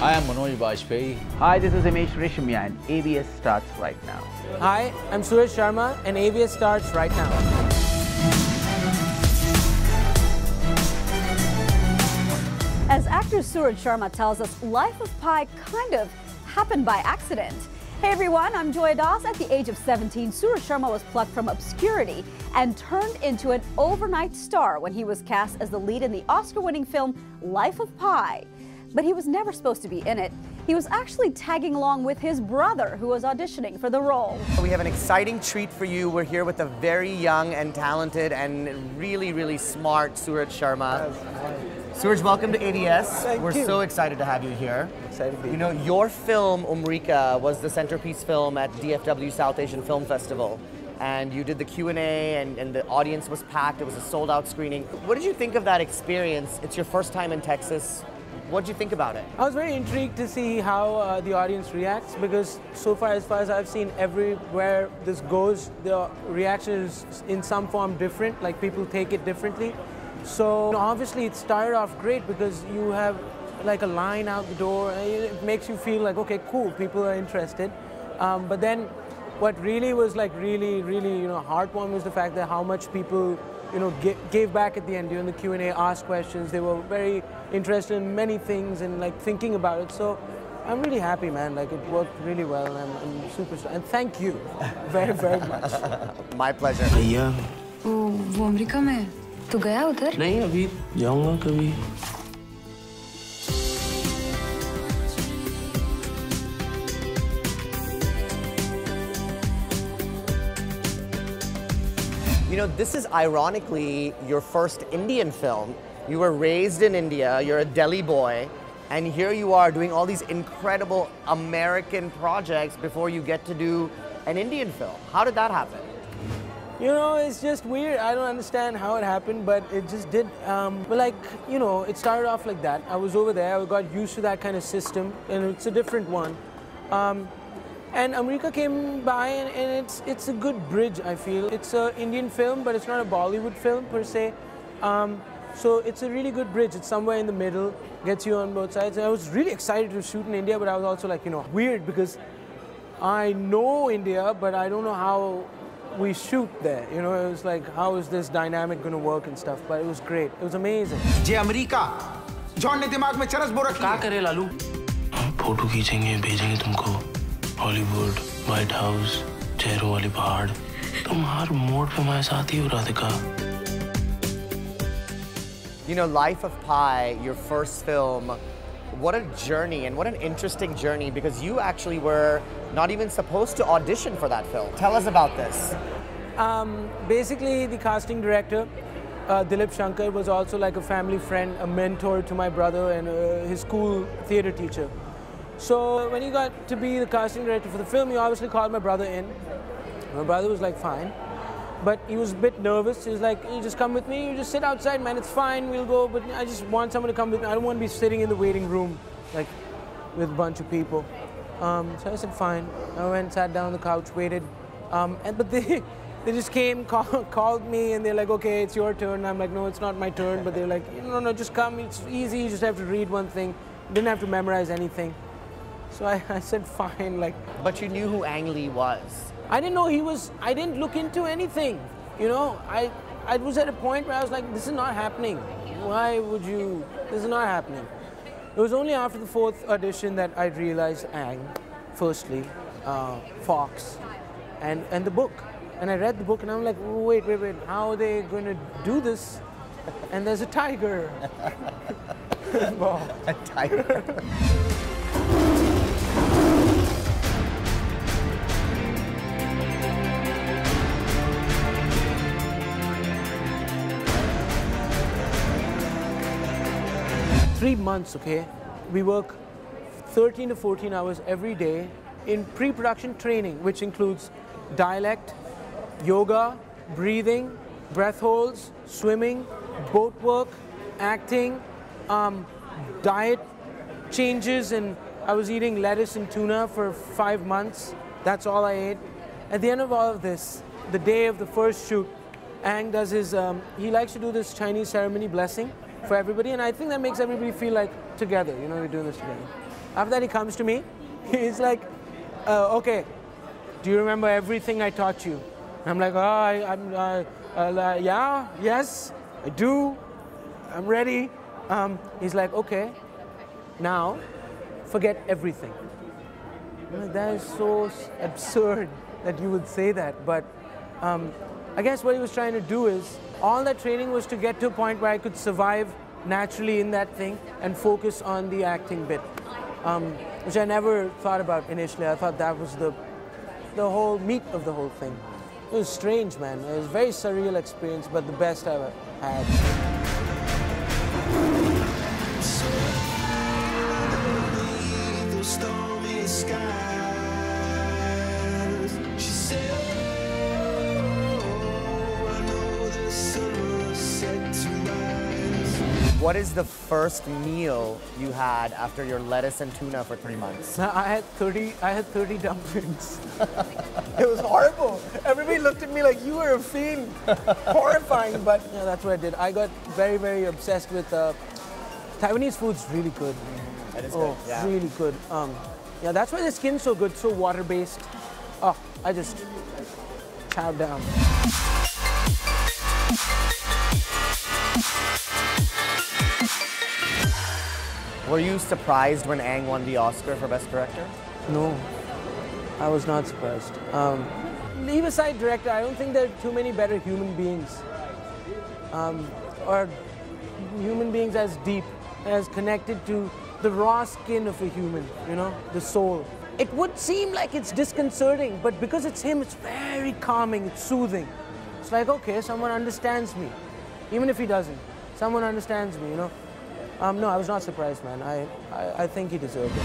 I am Manoj Bajpayee. Hi, this is Himesh Reshamya and ABS starts right now. Hi, I'm Suraj Sharma and ABS starts right now. As actor Suraj Sharma tells us, Life of Pi kind of happened by accident. Hey everyone, I'm Joy Das. At the age of 17, Suraj Sharma was plucked from obscurity and turned into an overnight star when he was cast as the lead in the Oscar-winning film Life of Pi. But he was never supposed to be in it. He was actually tagging along with his brother, who was auditioning for the role. We have an exciting treat for you. We're here with a very young and talented and really smart Suraj Sharma. Suraj, welcome to ADS. We're so excited to have you here. Excited to be here. You know, your film, Umrika, was the centerpiece film at DFW South Asian Film Festival. And you did the Q&A and the audience was packed. It was a sold-out screening. What did you think of that experience? It's your first time in Texas. What did you think about it? I was very intrigued to see how the audience reacts, because so far as I've seen, everywhere this goes, the reaction is in some form different, like people take it differently. So obviously it started off great because you have like a line out the door, and it makes you feel like, okay, cool, people are interested. But then what really was like really heartwarming was the fact that how much people gave back at the end during the Q&A, asked questions. They were very interested in many things and like thinking about it. So I'm really happy, man. Like it worked really well, and I'm super. And thank you very much. My pleasure. भैया वो America में तू गया उधर? नहीं अभी जाऊंगा कभी. You know, this is ironically your first Indian film. You were raised in India, you're a Delhi boy, and here you are doing all these incredible American projects before you get to do an Indian film. How did that happen? You know, it's just weird. I don't understand how it happened, but it just did. But like, it started off like that. I was over there, I got used to that kind of system, and it's a different one. And Umrika came by, and it's a good bridge, I feel. It's an Indian film, but it's not a Bollywood film per se. So it's a really good bridge. It's somewhere in the middle, gets you on both sides. And I was really excited to shoot in India, but I was also like, weird, because I know India, but I don't know how we shoot there. It was like, how is this dynamic going to work and stuff? But it was great. It was amazing. ये America John ने दिमाग में चरस बो रखी है. क्या करे लालू? फोटो खींचेंगे, भेजेंगे तुमको. हॉलीवुड, व्हाइट हाउस, चेहरों वाली पहाड़. तुम हर मोड़ पे हमारे साथ ही हो Radhika. You know, Life of Pi, your first film, what a journey and what an interesting journey, because you actually were not even supposed to audition for that film. Tell us about this. Basically, the casting director, Dilip Shankar, was also like a family friend, a mentor to my brother and his school theater teacher. So when he got to be the casting director for the film, he obviously called my brother in. My brother was like, fine. But he was a bit nervous. He was like, you just come with me, you just sit outside, man, it's fine, we'll go. But I just want someone to come with me. I don't want to be sitting in the waiting room, like, with a bunch of people. So I said, fine. I went, sat down on the couch, waited. But they just came, called me, and they're like, okay, it's your turn. I'm like, no, it's not my turn. But they're like, no, just come, it's easy, you just have to read one thing. Didn't have to memorize anything. So I said, fine, like. But you knew who Ang Lee was. I didn't know he was, I didn't look into anything. I was at a point where I was like, this is not happening. Why would you, this is not happening. It was only after the fourth audition that I realized Ang, firstly, Fox, and the book. And I read the book and I'm like, wait, how are they going to do this? And there's a tiger. A tiger. 3 months, okay? We work 13 to 14 hours every day in pre-production training, which includes dialect, yoga, breathing, breath holds, swimming, boat work, acting, diet changes, and I was eating lettuce and tuna for 5 months. That's all I ate. At the end of all of this, the day of the first shoot, Ang does his, he likes to do this Chinese ceremony blessing for everybody, and I think that makes everybody feel like together, we're doing this together. After that, he comes to me. He's like, okay, do you remember everything I taught you? I'm like, yeah, yes, I do. I'm ready. He's like, okay, now forget everything. I'm like, that is so absurd that you would say that. But I guess what he was trying to do is, all that training was to get to a point where I could survive naturally in that thing and focus on the acting bit, which I never thought about initially. I thought that was the whole meat of the whole thing. It was strange, man. It was a very surreal experience, but the best I've ever had. What is the first meal you had after your lettuce and tuna for 3 months? I had 30 dumplings. It was horrible. Everybody looked at me like you were a fiend. Horrifying, but yeah, that's what I did. I got very, very obsessed with Taiwanese food's really good. that is good. Yeah. Really good. Yeah, that's why the skin's so good, so water-based. Oh, I just chowed down. Were you surprised when Aang won the Oscar for Best Director? No, I was not surprised. Leave aside director, I don't think there are too many better human beings. Or human beings as deep, as connected to the raw skin of a human, you know, the soul. It would seem like it's disconcerting, but because it's him, it's very calming, it's soothing. It's like, okay, someone understands me. Even if he doesn't, someone understands me, you know. No, I was not surprised, man. I think he deserved it.